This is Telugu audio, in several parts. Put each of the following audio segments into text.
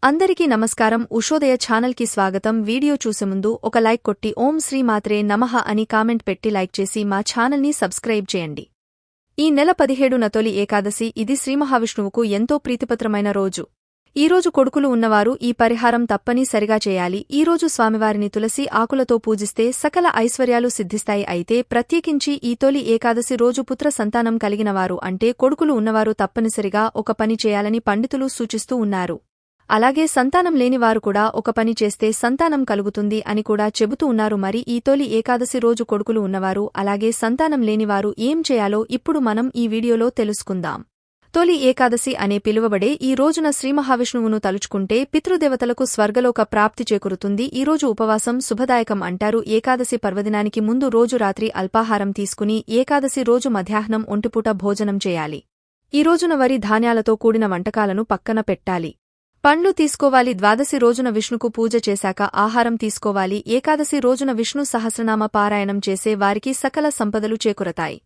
అందరికీ నమస్కారం. ఉషోదయ ఛానల్ కి స్వాగతం. వీడియో చూసే ముందు ఒక లైక్ కొట్టి ఓం శ్రీ మాత్రే నమః అని కామెంట్ పెట్టి లైక్ చేసి మా ఛానల్ ని సబ్స్క్రైబ్ చేయండి. ఈ నెల 17న తొలి ఏకాదశి. ఇది శ్రీమహావిష్ణువుకు ఎంతో ప్రీతిపత్రమైన రోజు. ఈ రోజు కొడుకులు ఉన్నవారు ఈ పరిహారం తప్పనిసరిగా చేయాలి. ఈ రోజు స్వామివారిని తులసి ఆకులతో పూజిస్తే సకల ఐశ్వర్యాలు సిద్ధిస్తాయి. అయితే ప్రత్యేకించి ఈ తొలి ఏకాదశి రోజు పుత్ర సంతానం కలిగినవారు అంటే కొడుకులు ఉన్నవారు తప్పనిసరిగా ఒక పని చేయాలని పండితులు సూచిస్తూ ఉన్నారు. అలాగే సంతానం లేనివారు కూడా ఒక పని చేస్తే సంతానం కలుగుతుంది అని కూడా చెబుతూ ఉన్నారు. మరి ఈ తొలి ఏకాదశి రోజు కొడుకులు ఉన్నవారు అలాగే సంతానం లేనివారు ఏం చేయాలో ఇప్పుడు మనం ఈ వీడియోలో తెలుసుకుందాం. తొలి ఏకాదశి అనే పిలువబడే ఈ రోజున శ్రీమహావిష్ణువును తలుచుకుంటే పితృదేవతలకు స్వర్గలోక ప్రాప్తి చేకూరుతుంది. ఈ రోజు ఉపవాసం శుభదాయకం అంటారు. ఏకాదశి పర్వదినానికి ముందు రోజు రాత్రి అల్పాహారం తీసుకుని ఏకాదశి రోజు మధ్యాహ్నం ఒంటిపూట భోజనం చేయాలి. ఈ రోజున వరి ధాన్యాలతో కూడిన వంటకాలను పక్కన పెట్టాలి. పండ్లు తీసుకోవాలి. ద్వాదశి రోజున విష్ణుకు పూజ చేశాక ఆహారం తీసుకోవాలి. ఏకాదశి రోజున విష్ణు సహస్రనామ పారాయణం చేసే వారికి సకల సంపదలు చేకూరతాయి.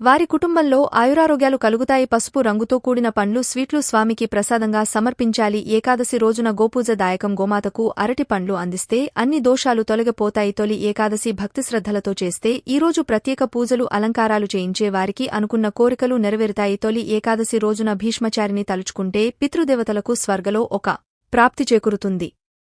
వారి కుటుంబంలో ఆయురారోగ్యాలు కలుగుతాయి. పసుపు రంగుతో కూడిన పండ్లు స్వీట్లు స్వామికి ప్రసాదంగా సమర్పించాలి. ఏకాదశి రోజున గోపూజ దాయకం. గోమాతకు అరటి పండ్లు అందిస్తే అన్ని దోషాలు తొలగిపోతాయి. తొలి ఏకాదశి భక్తిశ్రద్ధలతో చేస్తే ఈరోజు ప్రత్యేక పూజలు అలంకారాలు చేయించే వారికి అనుకున్న కోరికలు నెరవేరుతాయి. తొలి ఏకాదశి రోజున భీష్మాచారిని తలుచుకుంటే పితృదేవతలకు స్వర్గలో ఒక ప్రాప్తి చేకూరుతుంది.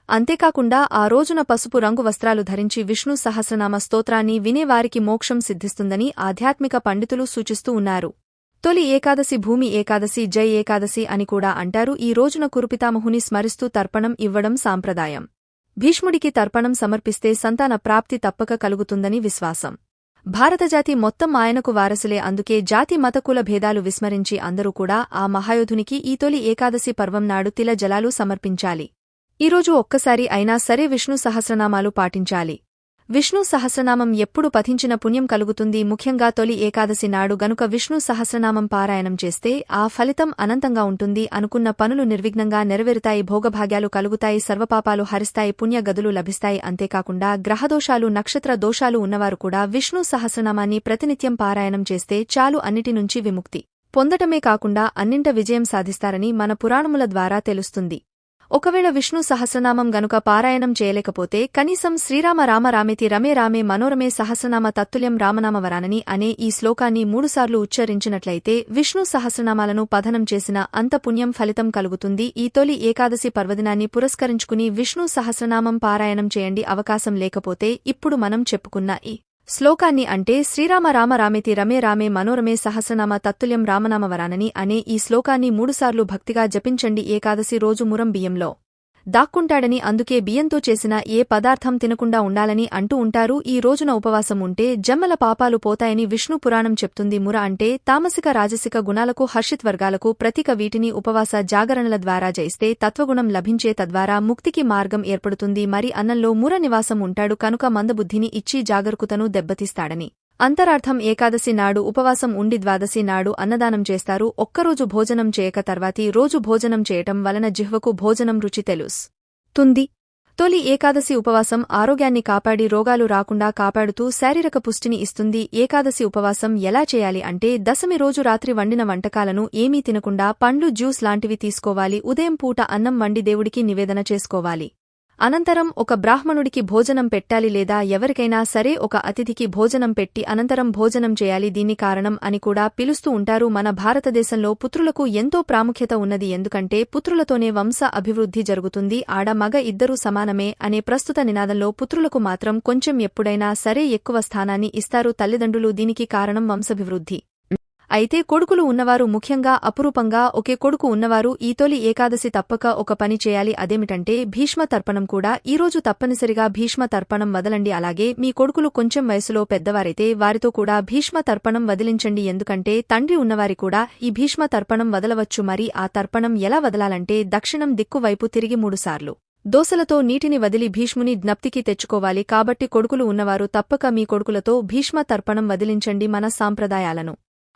అంతేకాకుండా ఆ రోజున పసుపు రంగు వస్త్రాలు ధరించి విష్ణు సహస్రనామ స్తోత్రాన్ని వినేవారికి మోక్షం సిద్ధిస్తుందని ఆధ్యాత్మిక పండితులు సూచిస్తూ ఉన్నారు. తొలి ఏకాదశి భూమి ఏకాదశి, జై ఏకాదశి అని కూడా అంటారు. ఈ రోజున కురుపితామహుని స్మరిస్తూ తర్పణం ఇవ్వడం సాంప్రదాయం. భీష్ముడికి తర్పణం సమర్పిస్తే సంతాన ప్రాప్తి తప్పక కలుగుతుందని విశ్వాసం. భారతజాతి మొత్తం ఆయనకు వారసులే. అందుకే జాతి మత కుల భేదాలు విస్మరించి అందరూ కూడా ఆ మహాయోధునికి ఈ తొలి ఏకాదశి పర్వం నాడు తిల జలాలు సమర్పించాలి. ఈరోజు ఒక్కసారి అయినా సరే విష్ణు సహస్రనామాలు పాటించాలి. విష్ణు సహస్రనామం ఎప్పుడు పఠించిన పుణ్యం కలుగుతుంది. ముఖ్యంగా తొలి ఏకాదశి నాడు గనుక విష్ణు సహస్రనామం పారాయణం చేస్తే ఆ ఫలితం అనంతంగా ఉంటుంది. అనుకున్న పనులు నిర్విఘ్నంగా నెరవేరుతాయి. భోగభాగ్యాలు కలుగుతాయి. సర్వపాపాలు హరిస్తాయి. పుణ్య గదులు లభిస్తాయి. అంతేకాకుండా గ్రహదోషాలు నక్షత్ర దోషాలు ఉన్నవారు కూడా విష్ణు సహస్రనామాన్ని ప్రతినిత్యం పారాయణం చేస్తే చాలు అన్నిటి నుంచి విముక్తి పొందటమే కాకుండా అన్నింట విజయం సాధిస్తారని మన పురాణముల ద్వారా తెలుస్తుంది. ఒకవేళ విష్ణు సహస్రనామం గనుక పారాయణం చేయలేకపోతే కనీసం శ్రీరామ రామ రామేతి రమే రామే మనోరమే సహస్రనామ తత్తుల్యం రామనామ వరానని అనే ఈ శ్లోకాన్ని 3 సార్లు ఉచ్చరించినట్లయితే విష్ణు సహస్రనామాలను పఠనం చేసిన అంత పుణ్యం ఫలితం కలుగుతుంది. ఈ తొలి ఏకాదశి పర్వదినాన్ని పురస్కరించుకుని విష్ణు సహస్రనామం పారాయణం చేయండి. అవకాశం లేకపోతే ఇప్పుడు మనం చెప్పుకున్న ఈ శ్లోకాన్ని అంటే శ్రీరామ రామ రామేతి రమే రామే మనోరమే సహస్రనామ తత్తుల్యం రామనామ వరానని అనే ఈ శ్లోకాన్ని 3 సార్లు భక్తిగా జపించండి. ఏకాదశి రోజు మురం బియ్యంలో దాక్కుంటాడని, అందుకే బియ్యంతో చేసిన ఏ పదార్థం తినకుండా ఉండాలని అంటూ ఉంటారు. ఈ రోజున ఉపవాసం ఉంటే జన్మల పాపాలు పోతాయని విష్ణు పురాణం చెప్తుంది. ముర అంటే తామసిక రాజసిక గుణాలకు హర్షిత్ వర్గాలకు ప్రతీక. వీటిని ఉపవాస జాగరణల ద్వారా జయిస్తే తత్వగుణం లభించే తద్వారా ముక్తికి మార్గం ఏర్పడుతుంది. మరి అన్నంలో ముర నివాసం ఉంటాడు కనుక మందబుద్ధిని ఇచ్చి జాగరూకతను దెబ్బతీస్తాడని అంతరార్థం. ఏకాదశి నాడు ఉపవాసం ఉండి ద్వాదశి నాడు అన్నదానం చేస్తారు. ఒక్కరోజు భోజనం చేయక తర్వాతి రోజు భోజనం చేయటం వలన జిహ్వకు భోజనం రుచి తెలుస్తుంది. తొలి ఏకాదశి ఉపవాసం ఆరోగ్యాన్ని కాపాడి రోగాలు రాకుండా కాపాడుతూ శారీరక పుష్టిని ఇస్తుంది. ఏకాదశి ఉపవాసం ఎలా చేయాలి అంటే దశమి రోజు రాత్రి వండిన వంటకాలను ఏమీ తినకుండా పండ్లు జ్యూస్ లాంటివి తీసుకోవాలి. ఉదయం పూట అన్నం వండి దేవుడికి నివేదన చేసుకోవాలి. అనంతరం ఒక బ్రాహ్మణుడికి భోజనం పెట్టాలి లేదా ఎవరికైనా సరే ఒక అతిథికి భోజనం పెట్టి అనంతరం భోజనం చేయాలి. దీన్ని కారణం అని కూడా పిలుస్తూ ఉంటారు. మన భారతదేశంలో పుత్రులకు ఎంతో ప్రాముఖ్యత ఉన్నది. ఎందుకంటే పుత్రులతోనే వంశ అభివృద్ధి జరుగుతుంది. ఆడ మగ ఇద్దరూ సమానమే అనే ప్రస్తుత నినాదంలో పుత్రులకు మాత్రం కొంచెం ఎప్పుడైనా సరే ఎక్కువ స్థానాన్ని ఇస్తారు తల్లిదండ్రులు. దీనికి కారణం వంశాభివృద్ధి. అయితే కొడుకులు ఉన్నవారు ముఖ్యంగా అపురూపంగా ఒకే కొడుకు ఉన్నవారు ఈ తొలి ఏకాదశి తప్పక ఒక పని చేయాలి. అదేమిటంటే భీష్మ తర్పణం కూడా. ఈరోజు తప్పనిసరిగా భీష్మ తర్పణం వదలండి. అలాగే మీ కొడుకులు కొంచెం వయసులో పెద్దవారైతే వారితో కూడా భీష్మ తర్పణం వదిలించండి. ఎందుకంటే తండ్రి ఉన్నవారి కూడా ఈ భీష్మ తర్పణం వదలవచ్చు. మరి ఆ తర్పణం ఎలా వదలాలంటే దక్షిణం దిక్కు వైపు తిరిగి 3 సార్లు దోసలతో నీటిని వదిలి భీష్ముని జ్ఞప్తికి తెచ్చుకోవాలి. కాబట్టి కొడుకులు ఉన్నవారు తప్పక మీ కొడుకులతో భీష్మ తర్పణం వదిలించండి. మన సాంప్రదాయాలను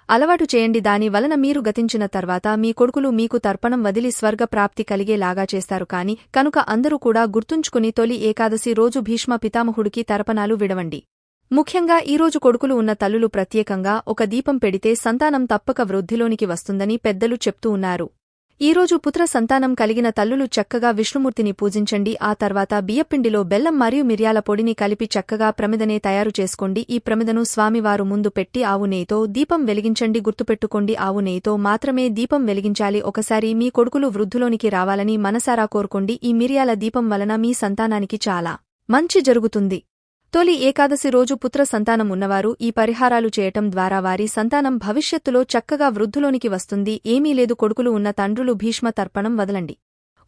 అలవాటు చేయండి. దాని వలన మీరు గతించిన తర్వాత మీ కొడుకులు మీకు తర్పణం వదిలి స్వర్గ ప్రాప్తి కలిగేలాగా చేస్తారు. కనుక అందరూ కూడా గుర్తుంచుకుని తొలి ఏకాదశి రోజు భీష్మ పితామహుడికి తర్పణాలు విడవండి. ముఖ్యంగా ఈరోజు కొడుకులు ఉన్న తల్లులు ప్రత్యేకంగా ఒక దీపం పెడితే సంతానం తప్పక వృద్ధిలోనికి వస్తుందని పెద్దలు చెప్తూ ఉన్నారు. ఈరోజు పుత్ర సంతానం కలిగిన తల్లులు చక్కగా విష్ణుమూర్తిని పూజించండి. ఆ తర్వాత బియ్యపిండిలో బెల్లం మరియు మిరియాల పొడిని కలిపి చక్కగా ప్రమిదనే తయారు చేసుకోండి. ఈ ప్రమిదను స్వామివారు ముందు పెట్టి ఆవు నెయ్యితో దీపం వెలిగించండి. గుర్తుపెట్టుకోండి, ఆవు నెయ్యితో మాత్రమే దీపం వెలిగించాలి. ఒకసారి మీ కొడుకులు వృద్ధిలోనికి రావాలని మనసారా కోరుకోండి. ఈ మిరియాల దీపం వలన మీ సంతానానికి చాలా మంచి జరుగుతుంది. తొలి ఏకాదశి రోజు పుత్ర సంతానం ఉన్నవారు ఈ పరిహారాలు చేయటం ద్వారా వారి సంతానం భవిష్యత్తులో చక్కగా వృద్ధిలోనికి వస్తుంది. ఏమీ లేదు, కొడుకులు ఉన్న తండ్రులు భీష్మ తర్పణం వదలండి.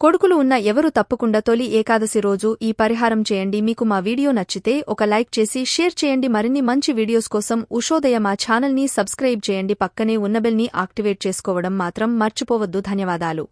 కొడుకులు ఉన్న ఎవరు తప్పకుండా తొలి ఏకాదశి రోజు ఈ పరిహారం చేయండి. మీకు మా వీడియో నచ్చితే ఒక లైక్ చేసి షేర్ చేయండి. మరిన్ని మంచి వీడియోస్ కోసం ఉషోదయ మా ఛానల్ని సబ్స్క్రైబ్ చేయండి. పక్కనే ఉన్న బెల్ని యాక్టివేట్ చేసుకోవడం మాత్రం మర్చిపోవద్దు. ధన్యవాదాలు.